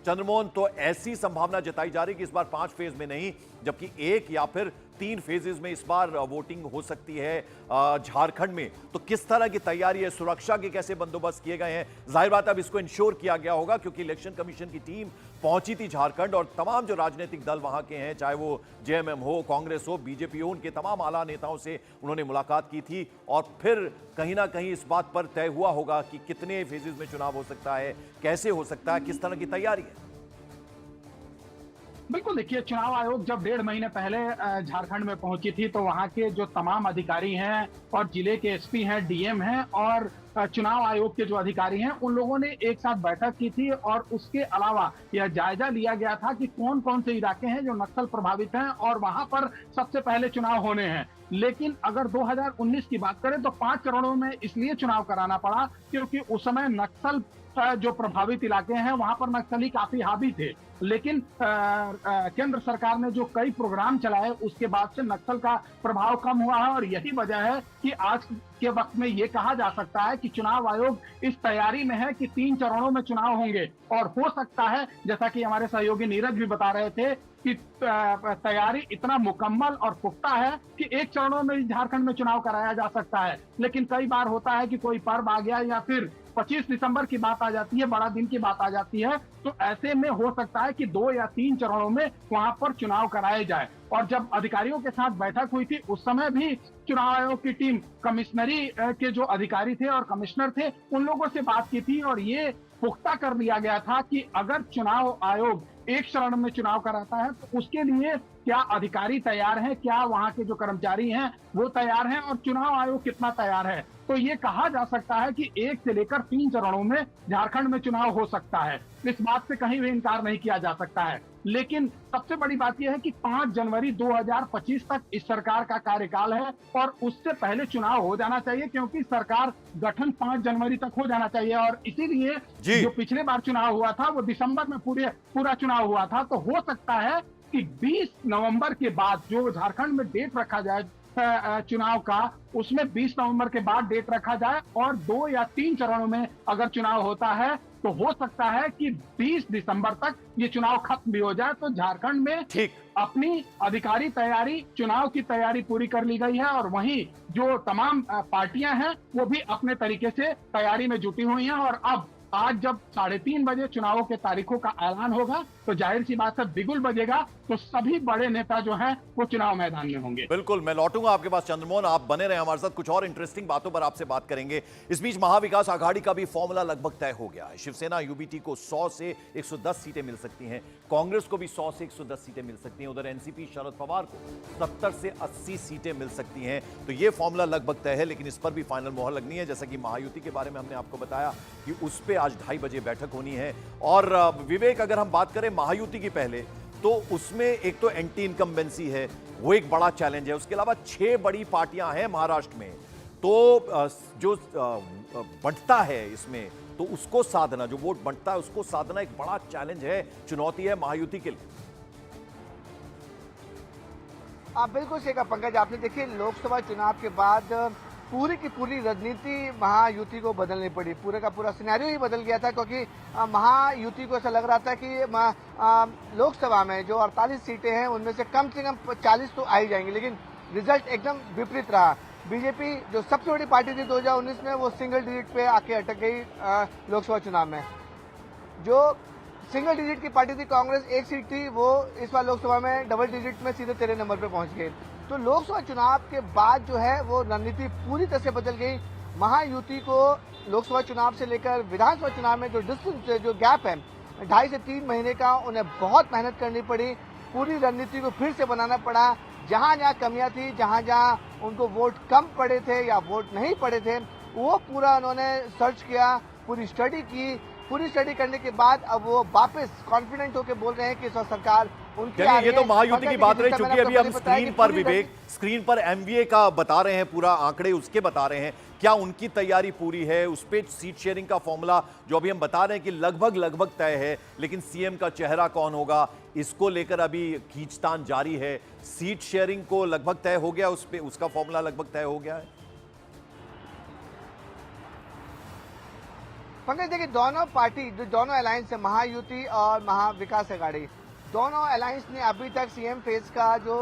चंद्रमोहन, तो ऐसी संभावना जताई जा रही कि इस बार 5 फेज में नहीं, जबकि 1 या फिर 3 फेजेस में इस बार वोटिंग हो सकती है झारखंड में। तो किस तरह की तैयारी है, सुरक्षा के कैसे बंदोबस्त किए गए हैं? जाहिर बात है अब इसको इंश्योर किया गया होगा क्योंकि इलेक्शन कमीशन की टीम पहुंची थी झारखंड और तमाम जो राजनीतिक दल वहां के हैं, चाहे वो जेएमएम हो, कांग्रेस हो, बीजेपी हो, उनके तमाम आला नेताओं से उन्होंने मुलाकात की थी और फिर कहीं ना कहीं इस बात पर तय हुआ होगा कि कितने फेजेस में चुनाव हो सकता है, कैसे हो सकता है, किस तरह की तैयारी है। बिल्कुल, देखिए, चुनाव आयोग जब 1.5 महीने पहले झारखंड में पहुंची थी तो वहां के जो तमाम अधिकारी हैं और जिले के एसपी हैं, डीएम हैं और चुनाव आयोग के जो अधिकारी हैं, उन लोगों ने एक साथ बैठक की थी और उसके अलावा यह जायजा लिया गया था कि कौन कौन से इलाके हैं जो नक्सल प्रभावित हैं और वहां पर सबसे पहले चुनाव होने हैं। लेकिन अगर 2019 की बात करें तो 5 चरणों में इसलिए चुनाव कराना पड़ा क्योंकि उस समय नक्सल जो प्रभावित इलाके हैं वहां पर नक्सली काफी हावी थे। लेकिन केंद्र सरकार ने जो कई प्रोग्राम चलाए उसके बाद से नक्सल का प्रभाव कम हुआ है और यही वजह है कि आज के वक्त में ये कहा जा सकता है कि चुनाव आयोग इस तैयारी में है कि 3 चरणों में चुनाव होंगे और हो सकता है, जैसा कि हमारे सहयोगी नीरज भी बता रहे थे, कि तैयारी इतना मुकम्मल और पुख्ता है कि 1 चरणों में झारखंड में चुनाव कराया जा सकता है। लेकिन कई बार होता है कि कोई पर्व आ गया या फिर 25 दिसंबर की बात आ जाती है, बड़ा दिन की बात आ जाती है, तो ऐसे में हो सकता है कि 2 या 3 चरणों में वहां पर चुनाव कराए जाए। और जब अधिकारियों के साथ बैठक हुई थी उस समय भी चुनाव आयोग की टीम कमिश्नरी के जो अधिकारी थे और कमिश्नर थे उन लोगों से बात की थी और ये पुख्ता कर दिया गया था कि अगर चुनाव आयोग 1 चरण में चुनाव कराता है तो उसके लिए क्या अधिकारी तैयार हैं, क्या वहां के जो कर्मचारी हैं वो तैयार हैं और चुनाव आयोग कितना तैयार है। तो ये कहा जा सकता है कि 1 से लेकर 3 चरणों में झारखंड में चुनाव हो सकता है, इस बात से कहीं भी इनकार नहीं किया जा सकता है। लेकिन सबसे बड़ी बात यह है कि 5 जनवरी 2025 तक इस सरकार का कार्यकाल है और उससे पहले चुनाव हो जाना चाहिए क्योंकि सरकार गठन 5 जनवरी तक हो जाना चाहिए और इसीलिए जो पिछले बार चुनाव हुआ था वो दिसंबर में पूरा चुनाव हुआ था। तो हो सकता है कि 20 नवंबर के बाद जो झारखंड में डेट रखा जाए चुनाव का, उसमें 20 नवंबर के बाद डेट रखा जाए और 2 या 3 चरणों में अगर चुनाव होता है तो हो सकता है कि 20 दिसंबर तक ये चुनाव खत्म भी हो जाए। तो झारखंड में अपनी अधिकारी तैयारी, चुनाव की तैयारी पूरी कर ली गई है और वहीं जो तमाम पार्टियां हैं वो भी अपने तरीके से तैयारी में जुटी हुई हैं और अब आज जब 3:30 बजे चुनावों के तारीखों का ऐलान होगा तो जाहिर सी बात है बिगुल बजेगा तो सभी बड़े नेता जो हैं वो चुनाव मैदान में होंगे। बिल्कुल, मैं लौटूंगा आपके पास चंद्रमोहन, आप बने रहे हमारे साथ, कुछ और इंटरेस्टिंग बातों पर आपसे बात करेंगे। इस बीच महाविकास आघाड़ी का भी फॉर्मूला लगभग तय हो गया है। शिवसेना यूबीटी को 100 से 110 सीटें मिल सकती हैं, कांग्रेस को भी 100 से 110 सीटें मिल सकती हैं, उधर एनसीपी शरद पवार को 70 से 80 सीटें मिल सकती हैं। तो ये फॉर्मूला लगभग तय है, लेकिन इस पर भी फाइनल मोहर लगनी है। जैसा कि महायुति के बारे में हमने आपको बताया कि उस पर आज 2:30 बजे बैठक होनी है। और विवेक, अगर हम बात करें महायुति की पहले, तो उसमें एक तो एंटी इनकम्बेंसी है, वो एक बड़ा चैलेंज है। उसके अलावा 6 बड़ी पार्टियां हैं महाराष्ट्र में, तो जो बंटता है इसमें, तो उसको साधना, जो वोट बंटता है उसको साधना एक बड़ा चैलेंज है, चुनौती है महायुति के लिए। आप बिल्कुल सही कहा पंकज, आपने देखिए लोकसभा चुनाव के बाद पूरी की पूरी रणनीति महायुति को बदलनी पड़ी, पूरे का पूरा सिनेरियो ही बदल गया था क्योंकि महायुति को ऐसा लग रहा था कि लोकसभा में जो 48 सीटें हैं उनमें से कम 40 तो आ ही जाएंगी, लेकिन रिजल्ट एकदम विपरीत रहा। बीजेपी जो सबसे बड़ी पार्टी थी 2019 में वो सिंगल डिजिट पे आके अटक गई लोकसभा चुनाव में। जो सिंगल डिजिट की पार्टी थी कांग्रेस, 1 सीट थी, वो इस बार लोकसभा में डबल डिजिट में सीधे 13 नंबर पे पहुंच गई। तो लोकसभा चुनाव के बाद जो है वो रणनीति पूरी तरह से बदल गई। महायुति को लोकसभा चुनाव से लेकर विधानसभा चुनाव में जो डिस्टेंस, जो गैप है 2.5 से 3 महीने का, उन्हें बहुत मेहनत करनी पड़ी, पूरी रणनीति को फिर से बनाना पड़ा। जहां जहां कमियां थी, जहां जहां उनको वोट कम पड़े थे या वोट नहीं पड़े थे, वो पूरा उन्होंने सर्च किया, पूरी स्टडी की। पूरी स्टडी करने के बाद अब वो वापस कॉन्फिडेंट होकर बोल रहे हैं कि सरकार उनकी आ रही है। ये तो महायुति की बात रही, चूंकि अभी हम स्क्रीन पर विवेक, स्क्रीन पर एमवीए का बता रहे हैं, पूरा आंकड़े उसके बता रहे हैं, क्या उनकी तैयारी पूरी है? उस पे सीट शेयरिंग का फॉर्मूला जो अभी हम बता रहे हैं कि लगभग तय है, लेकिन सीएम का चेहरा कौन होगा इसको लेकर अभी खींचतान जारी है। सीट शेयरिंग को लगभग तय हो गया, उस पे उसका फॉर्मूला लगभग तय हो गया है। पंकज देखिए, दोनों पार्टी जो दोनों अलायंस है, महायुति और महाविकास अघाड़ी, दोनों अलायंस ने अभी तक सीएम फेस का जो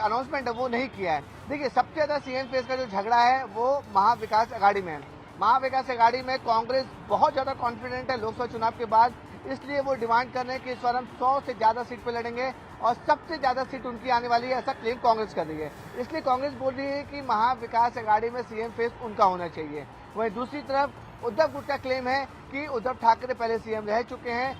अनाउंसमेंट है वो नहीं किया है। देखिए, सबसे ज्यादा सीएम फेस का जो झगड़ा है वो महाविकास अघाड़ी में है। महाविकास अघाड़ी में कांग्रेस बहुत ज्यादा कॉन्फिडेंट है लोकसभा चुनाव के बाद, इसलिए वो डिमांड कर रहे हैं कि इस बार हम 100 से ज्यादा सीट पे लड़ेंगे और सबसे ज्यादा सीट उनकी आने वाली है, ऐसा क्लेम कांग्रेस कर रही है। इसलिए कांग्रेस बोल रही है कि महाविकास अघाड़ी में सीएम फेस उनका होना चाहिए। वहीं दूसरी तरफ उद्धव गुट का क्लेम है कि उद्धव ठाकरे पहले सीएम रह चुके हैं,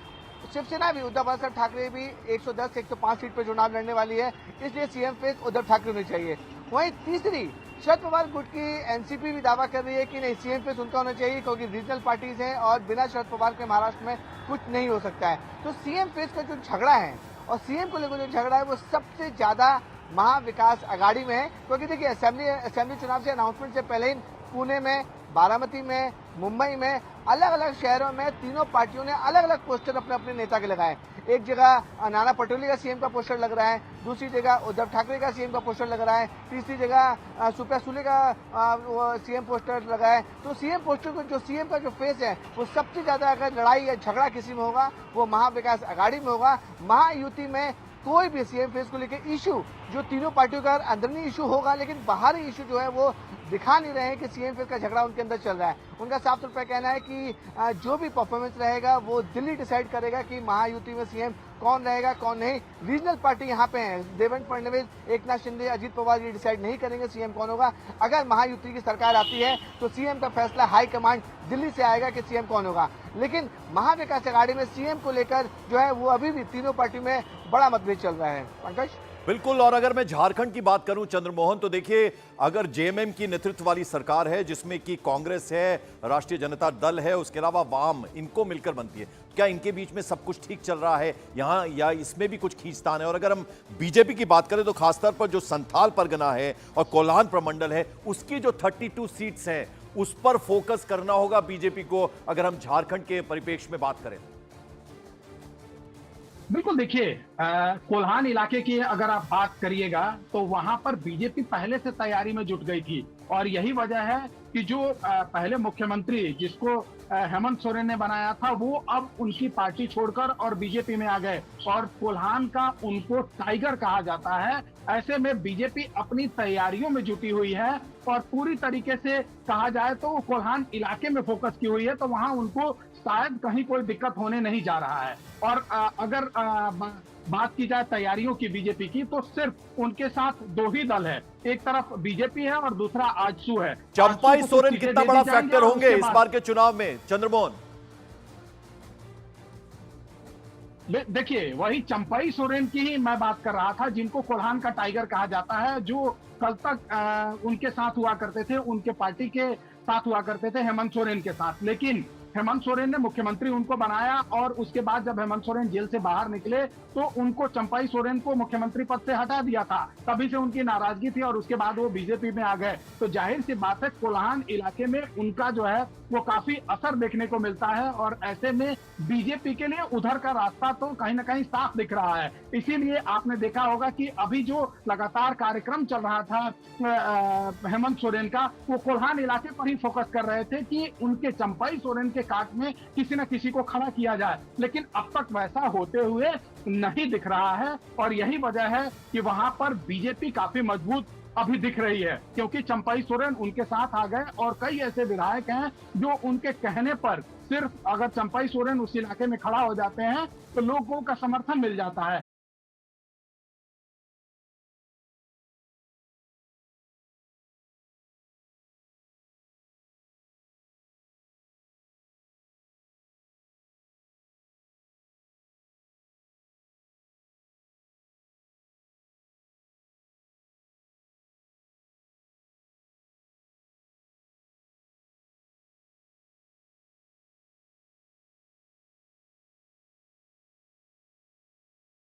शिवसेना भी, उद्धव बाला ठाकरे भी 110 से 105 सीट पर चुनाव लड़ने वाली है, इसलिए सीएम फेस उद्धव ठाकरे होने चाहिए। वहीं तीसरी, शरद पवार गुट की एनसीपी भी दावा कर रही है कि नहीं, सीएम फेस उनका होना चाहिए क्योंकि रीजनल पार्टीज हैं और बिना शरद पवार के महाराष्ट्र में कुछ नहीं हो सकता है। तो सीएम फेस का जो झगड़ा है और सीएम को लेकर जो झगड़ा है वो सबसे ज्यादा महाविकास अघाड़ी में है, क्योंकि देखिए असेंबली चुनाव से अनाउंसमेंट से पहले ही पुणे में, बारामती में, मुंबई में, अलग अलग शहरों में तीनों पार्टियों ने अलग अलग पोस्टर अपने अपने नेता के लगाए। एक जगह नाना पटोले का सीएम का पोस्टर लग रहा है, दूसरी जगह उद्धव ठाकरे का सीएम का पोस्टर लग रहा है, तीसरी जगह सुप्रिया सुले का सीएम पोस्टर लगा है। तो सीएम पोस्टर को, जो सीएम का जो फेस है वो सबसे ज्यादा अगर लड़ाई या झगड़ा किसी में होगा वो महाविकास अघाड़ी में होगा। महायुति में कोई भी सीएम फेस को लेकर इशू, जो तीनों पार्टियों का अंदरूनी इशू होगा, लेकिन बाहरी इशू जो है वो दिखा नहीं रहे हैं कि सीएम फेस का झगड़ा उनके अंदर चल रहा है। उनका साफ तौर पर कहना है कि जो भी परफॉर्मेंस रहेगा वो दिल्ली डिसाइड करेगा कि महायुति में सीएम कौन रहेगा कौन नहीं। रीजनल पार्टी यहाँ पे है, देवेंद्र फडणवीस, एकनाथ शिंदे, अजित पवार ये डिसाइड नहीं करेंगे सीएम कौन होगा। अगर महायुति की सरकार आती है तो सीएम का फैसला हाईकमांड दिल्ली से आएगा कि सीएम कौन होगा। लेकिन महाविकास अघाड़ी में सीएम को लेकर जो है वो अभी भी तीनों पार्टी में बड़ा मतभेद चल रहा है। पंकज, बिल्कुल। और अगर मैं झारखंड की बात करूं चंद्रमोहन, तो देखिए, अगर जेएमएम की नेतृत्व वाली सरकार है जिसमें कि कांग्रेस है, राष्ट्रीय जनता दल है, उसके अलावा वाम, इनको मिलकर बनती है, क्या इनके बीच में सब कुछ ठीक चल रहा है यहां, या इसमें भी कुछ खींचतान है? और अगर हम बीजेपी की बात करें तो खासतौर पर जो संथाल परगना है और कोल्हान प्रमंडल है, उसकी जो 32 सीट्स हैं उस पर फोकस करना होगा बीजेपी को, अगर हम झारखंड के परिप्रेक्ष्य में बात करें। बिल्कुल, देखिए, कोल्हान इलाके की अगर आप बात करिएगा तो वहां पर बीजेपी पहले से तैयारी में जुट गई थी और यही वजह है कि जो पहले मुख्यमंत्री जिसको हेमंत सोरेन ने बनाया था वो अब उनकी पार्टी छोड़कर और बीजेपी में आ गए और कोल्हान का उनको टाइगर कहा जाता है। ऐसे में बीजेपी अपनी तैयारियों में जुटी हुई है और पूरी तरीके से कहा जाए तो वो कोल्हान इलाके में फोकस की हुई है, तो वहां उनको शायद कहीं कोई दिक्कत होने नहीं जा रहा है। और अगर बात की जाए तैयारियों की बीजेपी की, तो सिर्फ उनके साथ दो ही दल है, एक तरफ बीजेपी है और दूसरा आजसू है। चंपाई सोरेन कितना बड़ा फैक्टर होंगे इस बार के चुनाव में चंद्रमोहन? देखिए, वही चंपाई सोरेन की ही मैं बात कर रहा था, जिनको कोल्हान का टाइगर कहा जाता है, जो कल तक उनके साथ हुआ करते थे, उनके पार्टी के साथ हुआ करते थे हेमंत सोरेन के साथ। लेकिन हेमंत सोरेन ने मुख्यमंत्री उनको बनाया और उसके बाद जब हेमंत सोरेन जेल से बाहर निकले तो उनको, चंपाई सोरेन को मुख्यमंत्री पद से हटा दिया था, तभी से उनकी नाराजगी थी और उसके बाद वो बीजेपी में आ गए। तो जाहिर सी बात है कोल्हान इलाके में उनका जो है वो काफी असर देखने को मिलता है और ऐसे में बीजेपी के लिए उधर का रास्ता तो कहीं ना कहीं साफ दिख रहा है। इसीलिए आपने देखा होगा कि अभी जो लगातार कार्यक्रम चल रहा था हेमंत सोरेन का, वो कोल्हान इलाके पर ही फोकस कर रहे थे कि उनके चंपाई सोरेन के काट में किसी न किसी को खड़ा किया जाए, लेकिन अब तक वैसा होते हुए नहीं दिख रहा है और यही वजह है कि वहां पर बीजेपी काफी मजबूत अभी दिख रही है, क्योंकि चंपाई सोरेन उनके साथ आ गए और कई ऐसे विधायक हैं जो उनके कहने पर सिर्फ अगर चंपाई सोरेन उस इलाके में खड़ा हो जाते हैं तो लोगों का समर्थन मिल जाता है।